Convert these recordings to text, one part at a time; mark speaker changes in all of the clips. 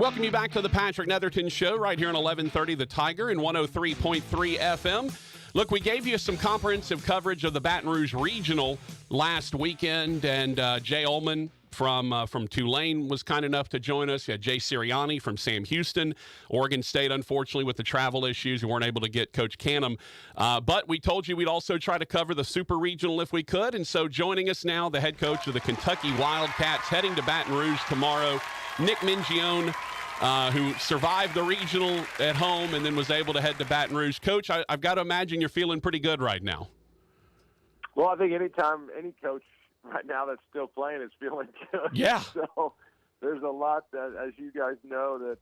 Speaker 1: Welcome you back to the Patrick Netherton Show right here on 1130 The Tiger and 103.3 FM. Look, we gave you some comprehensive coverage of the Baton Rouge Regional last weekend, and Jay Ullman from Tulane was kind enough to join us. You had Jay Sirianni from Sam Houston. Oregon State, unfortunately, with the travel issues, we weren't able to get Coach Canham. But we told you we'd also try to cover the Super Regional if we could, and so joining us now, the head coach of the Kentucky Wildcats, heading to Baton Rouge tomorrow, Nick Mingione, who survived the regional at home and then was able to head to Baton Rouge. Coach, I've got to imagine you're feeling pretty good right now.
Speaker 2: Well, I think anytime any coach right now that's still playing is feeling good.
Speaker 1: Yeah.
Speaker 2: So there's a lot that, as you guys know, that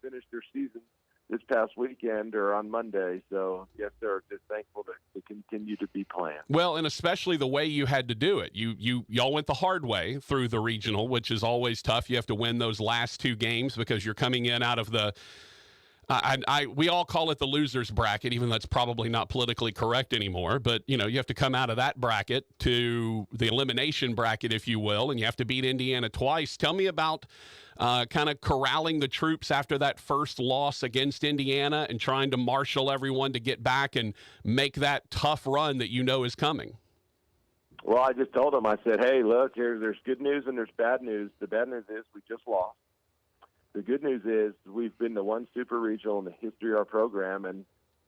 Speaker 2: finished their season this past weekend or on Monday. So, yes, they're just thankful to continue to be playing. Well,
Speaker 1: and especially the way you had to do it. Y'all went the hard way through the regional, which is always tough. You have to win those last two games because you're coming in out of the we all call it the loser's bracket, even though that's probably not politically correct anymore. But, you have to come out of that bracket to the elimination bracket, if you will, and you have to beat Indiana twice. Tell me about kind of corralling the troops after that first loss against Indiana and trying to marshal everyone to get back and make that tough run that is coming.
Speaker 2: Well, I just told them, I said, hey, look, there's good news and there's bad news. The bad news is we just lost. The good news is we've been to one super regional in the history of our program, and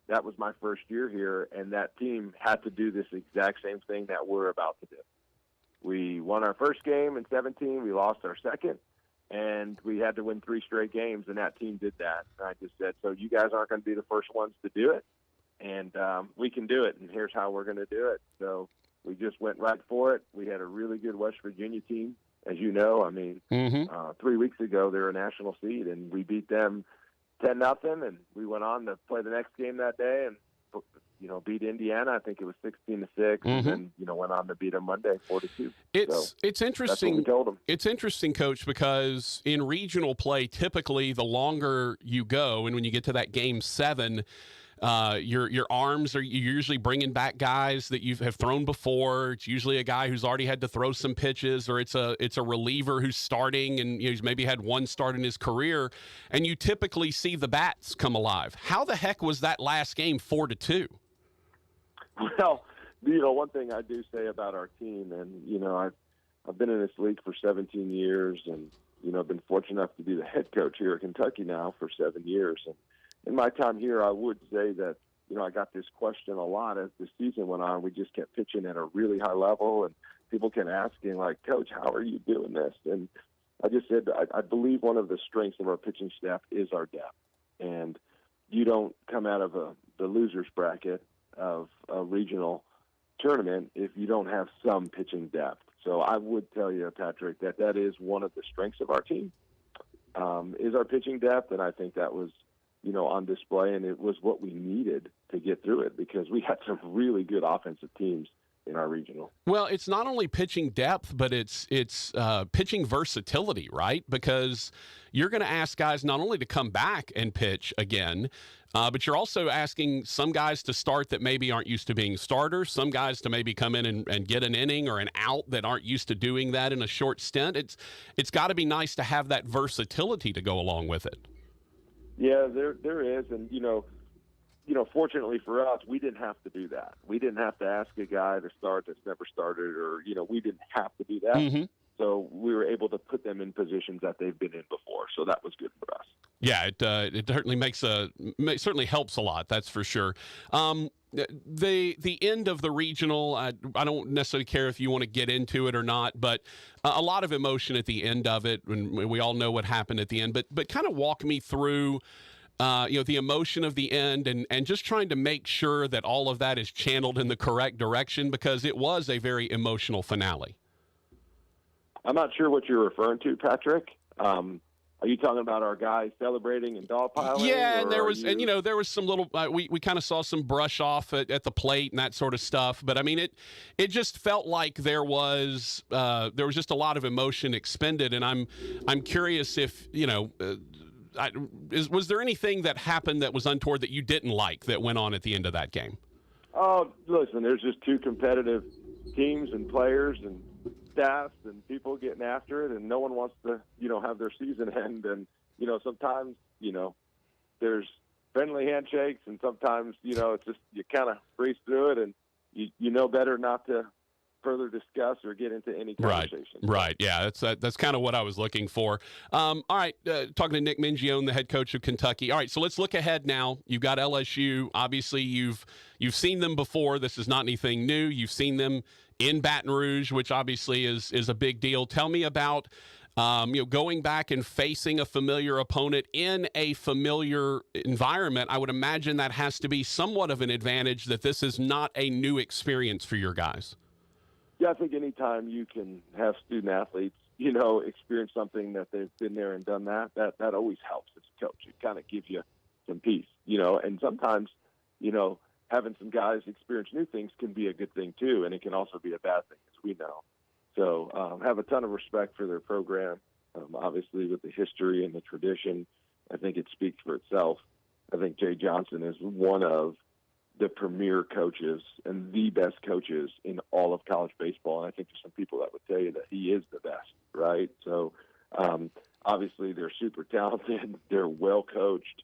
Speaker 2: that was my first year here, and that team had to do this exact same thing that we're about to do. We won our first game in 17. We lost our second, and we had to win 3 straight games, and that team did that. And I just said, so you guys aren't going to be the first ones to do it, and we can do it, and here's how we're going to do it. So we just went right for it. We had a really good West Virginia team. As you know, 3 weeks ago, they were a national seed, and we beat them 10-0, and we went on to play the next game that day and, beat Indiana. I think it was 16-6, and then, went on to beat them Monday 4-2.
Speaker 1: It's interesting.
Speaker 2: That's what we told them.
Speaker 1: It's interesting, Coach, because in regional play, typically the longer you go, and when you get to that game 7, your arms you're usually bringing back guys that you have thrown before. It's usually a guy who's already had to throw some pitches, or it's a reliever who's starting and he's maybe had one start in his career, and you typically see the bats come alive. How the heck was that last game 4-2?
Speaker 2: Well, one thing I do say about our team, and I've been in this league for 17 years, and I've been fortunate enough to be the head coach here at Kentucky now for 7 years, and in my time here, I would say that, I got this question a lot as the season went on. We just kept pitching at a really high level, and people kept asking, like, Coach, how are you doing this? And I just said, I believe one of the strengths of our pitching staff is our depth. And you don't come out of the loser's bracket of a regional tournament if you don't have some pitching depth. So I would tell you, Patrick, that is one of the strengths of our team, is our pitching depth, and I think that was on display, and it was what we needed to get through it because we had some really good offensive teams in our regional.
Speaker 1: Well, it's not only pitching depth, but it's pitching versatility, right? Because you're going to ask guys not only to come back and pitch again, but you're also asking some guys to start that maybe aren't used to being starters, some guys to maybe come in and get an inning or an out that aren't used to doing that in a short stint. It's got to be nice to have that versatility to go along with it.
Speaker 2: Yeah, there is, and fortunately for us, we didn't have to do that. We didn't have to ask a guy to start that's never started, or we didn't have to do that. Mm-hmm. So we were able to put them in positions that they've been in before. So that was good for us.
Speaker 1: Yeah, it certainly certainly helps a lot. That's for sure. The end of the regional, I don't necessarily care if you want to get into it or not, but a lot of emotion at the end of it, and we all know what happened at the end. But kind of walk me through, the emotion of the end and just trying to make sure that all of that is channeled in the correct direction, because it was a very emotional finale.
Speaker 2: I'm not sure what you're referring to, Patrick. Are you talking about our guys celebrating and dogpiling?
Speaker 1: Yeah, and there was some little we kind of saw some brush off at the plate and that sort of stuff. But I mean, it just felt like there was just a lot of emotion expended, and I'm curious if was there anything that happened that was untoward that you didn't like that went on at the end of that game?
Speaker 2: Oh, listen, there's just two competitive teams and players and staffs and people getting after it, and no one wants to, have their season end. And, sometimes, there's friendly handshakes, and sometimes, it's just you kind of breeze through it, and you know better not to further discuss or get into any conversation.
Speaker 1: Right. Yeah, that's kind of what I was looking for. All right, talking to Nick Mingione, the head coach of Kentucky. All right, so let's look ahead now. You've got LSU. Obviously, you've seen them before. This is not anything new. You've seen them in Baton Rouge, which obviously is a big deal. Tell me about going back and facing a familiar opponent in a familiar environment. I would imagine that has to be somewhat of an advantage, that this is not a new experience for your guys.
Speaker 2: Yeah, I think anytime you can have student athletes, experience something that they've been there and done that always helps as a coach. It kind of gives you some peace, and sometimes, having some guys experience new things can be a good thing too, and it can also be a bad thing, as we know. So have a ton of respect for their program. Obviously, with the history and the tradition, I think it speaks for itself. I think Jay Johnson is one of the premier coaches and the best coaches in all of college baseball. And I think there's some people that would tell you that he is the best, right? So obviously they're super talented. They're well coached.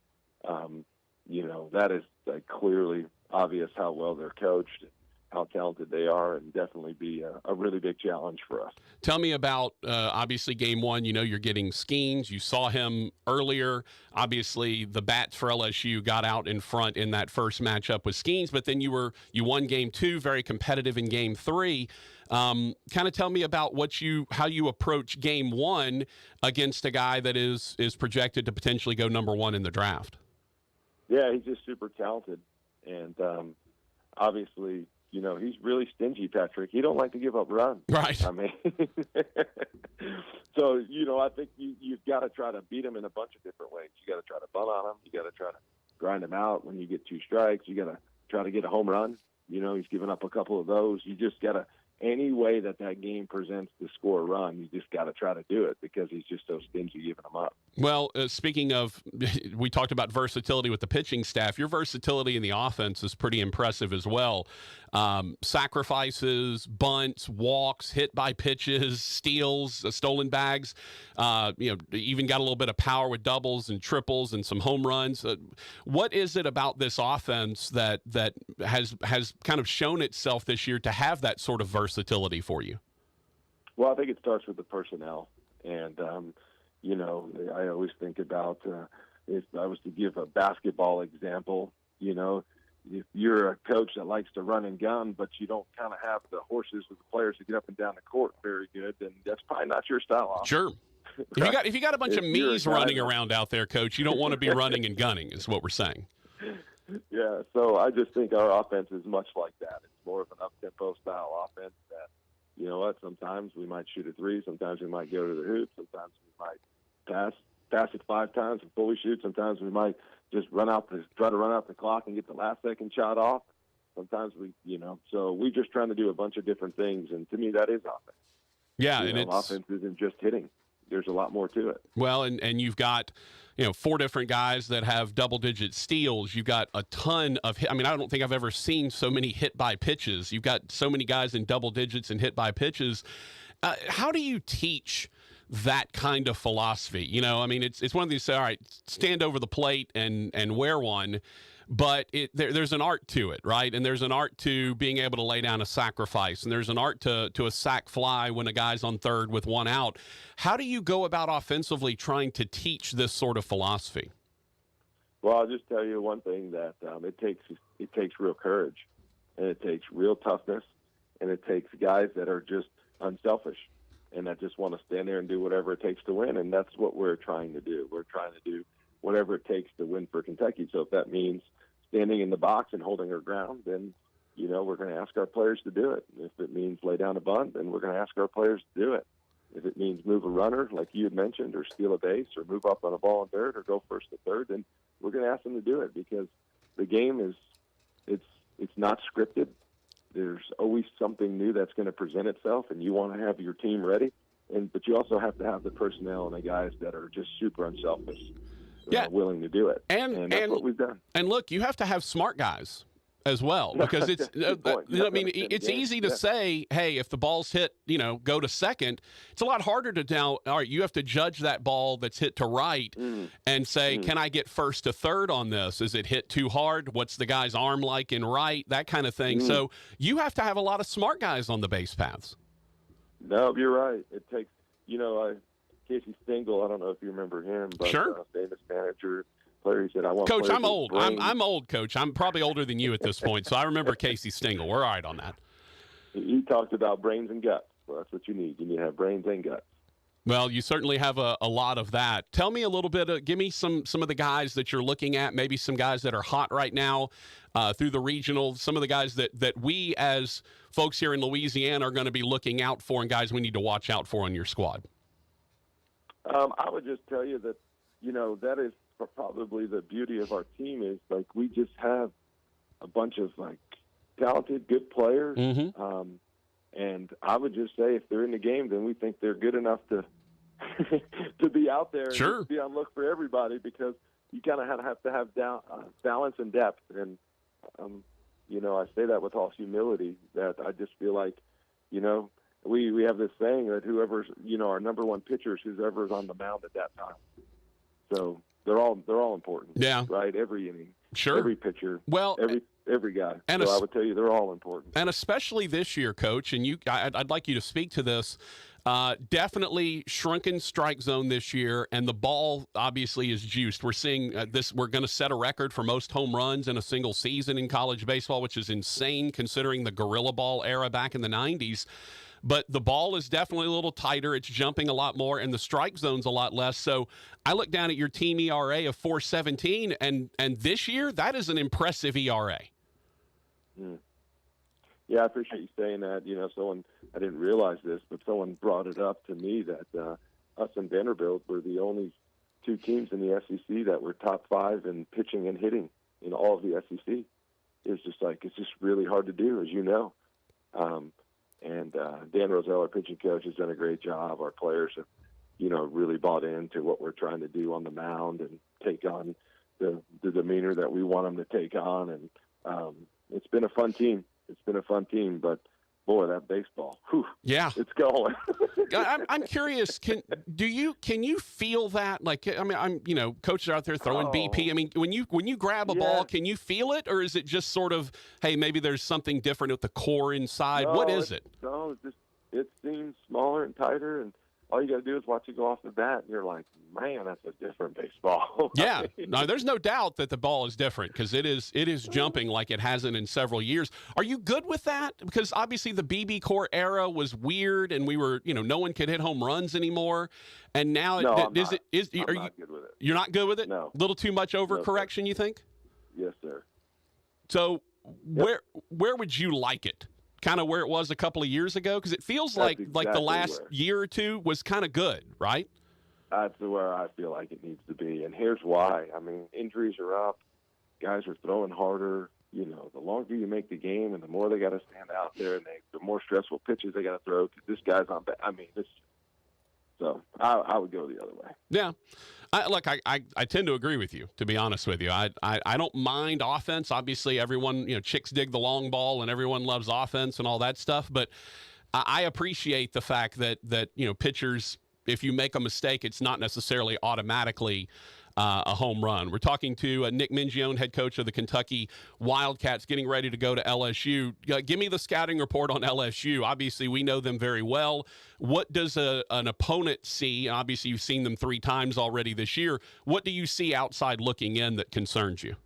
Speaker 2: That is clearly obvious how well they're coached, how talented they are, and definitely be a really big challenge for us.
Speaker 1: Tell me about, obviously, game one. You're getting Skeens. You saw him earlier. Obviously, the bats for LSU got out in front in that first matchup with Skeens, but then you won game two, very competitive in game three. Kind of tell me about how you approach game one against a guy that is projected to potentially go number one in the draft.
Speaker 2: Yeah, he's just super talented, and obviously, he's really stingy, Patrick. He don't like to give up runs.
Speaker 1: Right.
Speaker 2: I mean, so, I think you've got to try to beat him in a bunch of different ways. You got to try to bunt on him. You got to try to grind him out. When you get two strikes, you got to try to get a home run. He's given up a couple of those. You just got to, any way that game presents to score a run, you just got to try to do it, because he's just so stingy giving them up.
Speaker 1: Well, speaking of, we talked about versatility with the pitching staff. Your versatility in the offense is pretty impressive as well. Sacrifices, bunts, walks, hit by pitches, steals, stolen bags. Even got a little bit of power with doubles and triples and some home runs. What is it about this offense that has kind of shown itself this year to have that sort of versatility for you?
Speaker 2: Well, I think it starts with the personnel. And, I always think about, if I was to give a basketball example, if you're a coach that likes to run and gun, but you don't kind of have the horses with the players to get up and down the court very good, then that's probably not your style offense.
Speaker 1: Sure. Right? If you got a bunch of me's running around out there, Coach, you don't want to be running and gunning, is what we're saying.
Speaker 2: Yeah, so I just think our offense is much like that. It's more of an up-tempo style offense that, sometimes we might shoot a three, sometimes we might go to the hoop, sometimes we might pass it 5 times and fully shoot, sometimes we might just try to run out the clock and get the last second shot off. Sometimes so we're just trying to do a bunch of different things, and to me that is offense.
Speaker 1: Yeah, and
Speaker 2: offense isn't just hitting. There's a lot more to it.
Speaker 1: Well, and you've got 4 different guys that have double-digit steals. You've got a ton of I don't think I've ever seen so many hit by pitches. You've got so many guys in double digits and hit by pitches. How do you teach that kind of philosophy? It's one of these, all right, stand over the plate and wear one. But there's an art to it, right? And there's an art to being able to lay down a sacrifice, and there's an art to a sac fly when a guy's on third with one out. How do you go about offensively trying to teach this sort of philosophy?
Speaker 2: Well, I'll just tell you one thing, that it takes real courage, and it takes real toughness, and it takes guys that are just unselfish and that just want to stand there and do whatever it takes to win, and that's what we're trying to do. We're trying to do whatever it takes to win for Kentucky. So if that means standing in the box and holding our ground, then, we're going to ask our players to do it. If it means lay down a bunt, then we're going to ask our players to do it. If it means move a runner, like you had mentioned, or steal a base, or move up on a ball in third, or go first to third, then we're going to ask them to do it, because the game it's not scripted. There's always something new that's going to present itself, and you want to have your team ready. But you also have to have the personnel and the guys that are just super unselfish. Willing to do it. And that's what we've done.
Speaker 1: And look, you have to have smart guys. as well, because it's I mean,
Speaker 2: understand
Speaker 1: it's
Speaker 2: the game.
Speaker 1: easy to say, hey, if the ball's hit, go to second. It's a lot harder to now, all right, you have to judge that ball that's hit to right and say, can I get first to third on this? Is it hit too hard? What's the guy's arm like in right? That kind of thing. So you have to have a lot of smart guys on the base paths.
Speaker 2: No, you're right. It takes, Casey Stengel, I don't know if you remember him, but
Speaker 1: Sure.
Speaker 2: famous manager, player, he said, I want
Speaker 1: Coach,
Speaker 2: players
Speaker 1: I'm
Speaker 2: with
Speaker 1: old.
Speaker 2: brains.
Speaker 1: I'm old, Coach. I'm probably older than you at this point, so I remember Casey Stengel. We're all right on that.
Speaker 2: He talked about brains and guts. Well, that's what you need. You need to have brains and guts.
Speaker 1: Well, you certainly have a lot of that. Tell me a little bit. Give me some of the guys that you're looking at. Maybe some guys that are hot right now through the regional. Some of the guys that we as folks here in Louisiana are going to be looking out for, and guys we need to watch out for on your squad.
Speaker 2: I would just tell you that that is probably the beauty of our team is we just have a bunch of talented, good players. And I would just say if they're in the game, then we think they're good enough to to be out there
Speaker 1: Sure.
Speaker 2: and be on look for everybody, because you kind of have to have balance and depth. And, I say that with all humility, that I just feel like, we have this saying that whoever's, our number one pitcher is whoever's on the mound at that time. So they're all important.
Speaker 1: Yeah.
Speaker 2: Right? Every inning.
Speaker 1: Sure.
Speaker 2: Every pitcher.
Speaker 1: Well,
Speaker 2: every guy.
Speaker 1: And
Speaker 2: so I would tell you they're all important.
Speaker 1: And especially this year, Coach, and I'd like you to speak to this. Definitely shrunken strike zone this year, and the ball obviously is juiced. We're seeing this. We're going to set a record for most home runs in a single season in college baseball, which is insane considering the gorilla ball era back in the 90s. But the ball is definitely a little tighter. It's jumping a lot more, and the strike zone's a lot less. So I look down at your team ERA of 4.17, and this year, that is an impressive ERA.
Speaker 2: Yeah, I appreciate you saying that. I didn't realize this, but someone brought it up to me that us and Vanderbilt were the only two teams in the SEC that were top 5 in pitching and hitting in all of the SEC. It's just really hard to do, as you know. And Dan Roselle, our pitching coach, has done a great job. Our players have, really bought into what we're trying to do on the mound and take on the demeanor that we want them to take on. And it's been a fun team. But boy, that baseball,
Speaker 1: yeah,
Speaker 2: it's going.
Speaker 1: I'm curious. Can you feel that? Coaches are out there throwing BP. I mean, when you grab a ball, can you feel it, or is it just sort of, hey, maybe there's something different with the core inside?
Speaker 2: No,
Speaker 1: what is it?
Speaker 2: No, it seems smaller and tighter, and all you got to do is watch it go off the bat, and you're like, man, that's a different baseball.
Speaker 1: Yeah, no, there's no doubt that the ball is different because it is jumping like it hasn't in several years. Are you good with that? Because obviously the BB core era was weird, and we were, no one could hit home runs anymore. And now,
Speaker 2: I'm not good with it.
Speaker 1: You're not good with it?
Speaker 2: No.
Speaker 1: A little too much overcorrection, you think?
Speaker 2: Yes, sir.
Speaker 1: So where would you like it? Kind of where it was a couple of years ago? Because it feels like the last year or two was kind of good, right?
Speaker 2: That's where I feel like it needs to be. And here's why. I mean, injuries are up. Guys are throwing harder. The longer you make the game and the more they got to stand out there and the more stressful pitches they got to throw. This guy's on – I mean, so I would go the other way.
Speaker 1: Yeah. I tend to agree with you, to be honest with you. I don't mind offense. Obviously, everyone, chicks dig the long ball and everyone loves offense and all that stuff. But I appreciate the fact that pitchers, if you make a mistake, it's not necessarily automatically a home run. We're talking to Nick Mingione, head coach of the Kentucky Wildcats, getting ready to go to LSU. Give me the scouting report on LSU. Obviously, we know them very well. What does an opponent see? Obviously, you've seen them 3 times already this year. What do you see outside looking in that concerns you?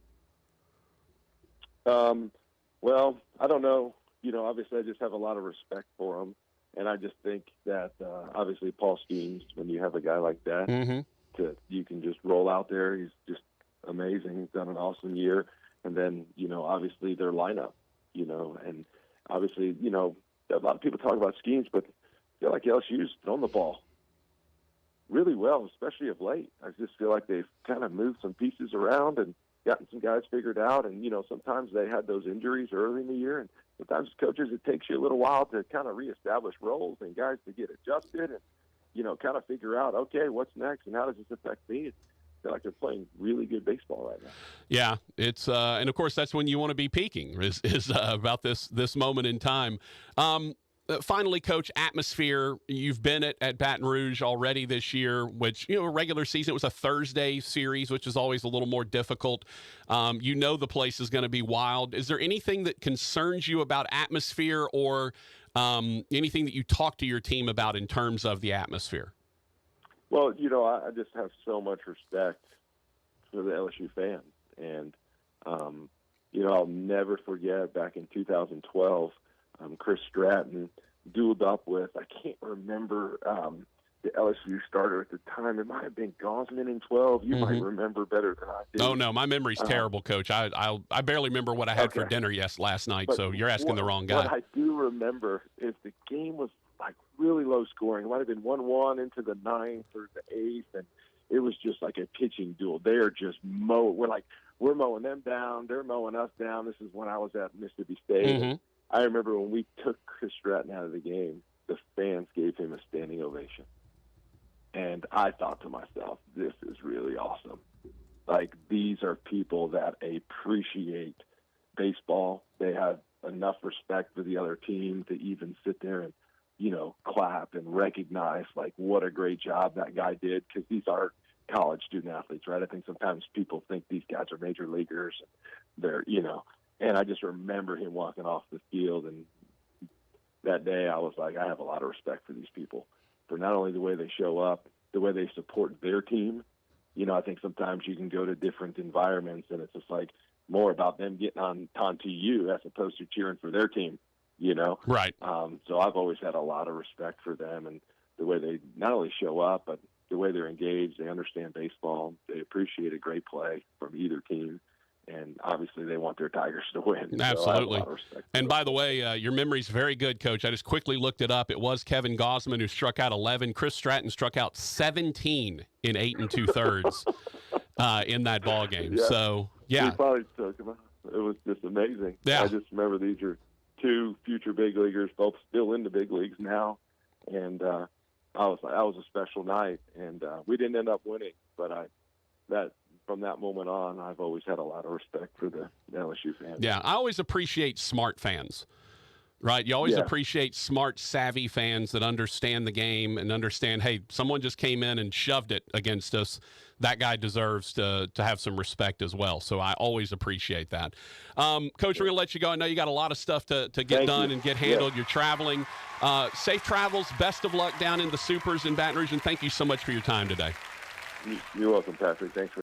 Speaker 2: Well, I don't know. Obviously, I just have a lot of respect for them. And I just think that, obviously, Paul Skeens, when you have a guy like that, you can just roll out there. He's just amazing. He's done an awesome year. And then, obviously their lineup, and obviously, a lot of people talk about Skeens, but I feel like LSU's thrown the ball really well, especially of late. I just feel like they've kind of moved some pieces around and gotten some guys figured out. And, sometimes they had those injuries early in the year. And sometimes coaches, it takes you a little while to kind of reestablish roles and guys to get adjusted and, kind of figure out, okay, what's next and how does this affect me? feel like they're playing really good baseball right now.
Speaker 1: Yeah, it's and of course that's when you want to be peaking is about this moment in time. Finally, Coach, atmosphere. You've been at Baton Rouge already this year, which, a regular season, it was a Thursday series, which is always a little more difficult. The place is going to be wild. Is there anything that concerns you about atmosphere or anything that you talk to your team about in terms of the atmosphere?
Speaker 2: Well, I just have so much respect for the LSU fans. And, I'll never forget back in 2012, Chris Stratton dueled up with, I can't remember the LSU starter at the time. It might have been Gosman in 12. You might remember better than I do.
Speaker 1: Oh, no, my memory's terrible, Coach. I barely remember what I had for dinner last night, but so you're asking the wrong guy.
Speaker 2: What I do remember is the game was like really low scoring. It might have been 1-1 into the 9th or the 8th, and it was just like a pitching duel. They are just we're mowing them down. They're mowing us down. This is when I was at Mississippi State. I remember when we took Chris Stratton out of the game, the fans gave him a standing ovation. And I thought to myself, this is really awesome. Like, these are people that appreciate baseball. They have enough respect for the other team to even sit there and, clap and recognize, like, what a great job that guy did, because these are college student athletes, right? I think sometimes people think these guys are major leaguers. They're, and I just remember him walking off the field, and that day I was like, I have a lot of respect for these people, for not only the way they show up, the way they support their team. I think sometimes you can go to different environments, and it's just like more about them getting onto you as opposed to cheering for their team,
Speaker 1: Right.
Speaker 2: So I've always had a lot of respect for them and the way they not only show up, but the way they're engaged. They understand baseball. They appreciate a great play from either team. And obviously they want their Tigers to win.
Speaker 1: Absolutely.
Speaker 2: So
Speaker 1: and by the way, your memory's very good, Coach. I just quickly looked it up. It was Kevin Gosman who struck out 11. Chris Stratton struck out 17 in 8 2/3 in that ball game.
Speaker 2: Yeah.
Speaker 1: So, yeah.
Speaker 2: We probably took him out. It was just amazing.
Speaker 1: Yeah.
Speaker 2: I just remember these are two future big leaguers, both still in the big leagues now. And that was a special night. And we didn't end up winning, but from that moment on, I've always had a lot of respect for the LSU fans.
Speaker 1: Yeah, I always appreciate smart fans, right? You always appreciate smart, savvy fans that understand the game and understand, hey, someone just came in and shoved it against us. That guy deserves to have some respect as well. So I always appreciate that. Coach, we're going to let you go. I know you got a lot of stuff to get done and get handled. You're traveling. Safe travels. Best of luck down in the Supers in Baton Rouge, and thank you so much for your time today.
Speaker 2: You're welcome, Patrick. Thanks for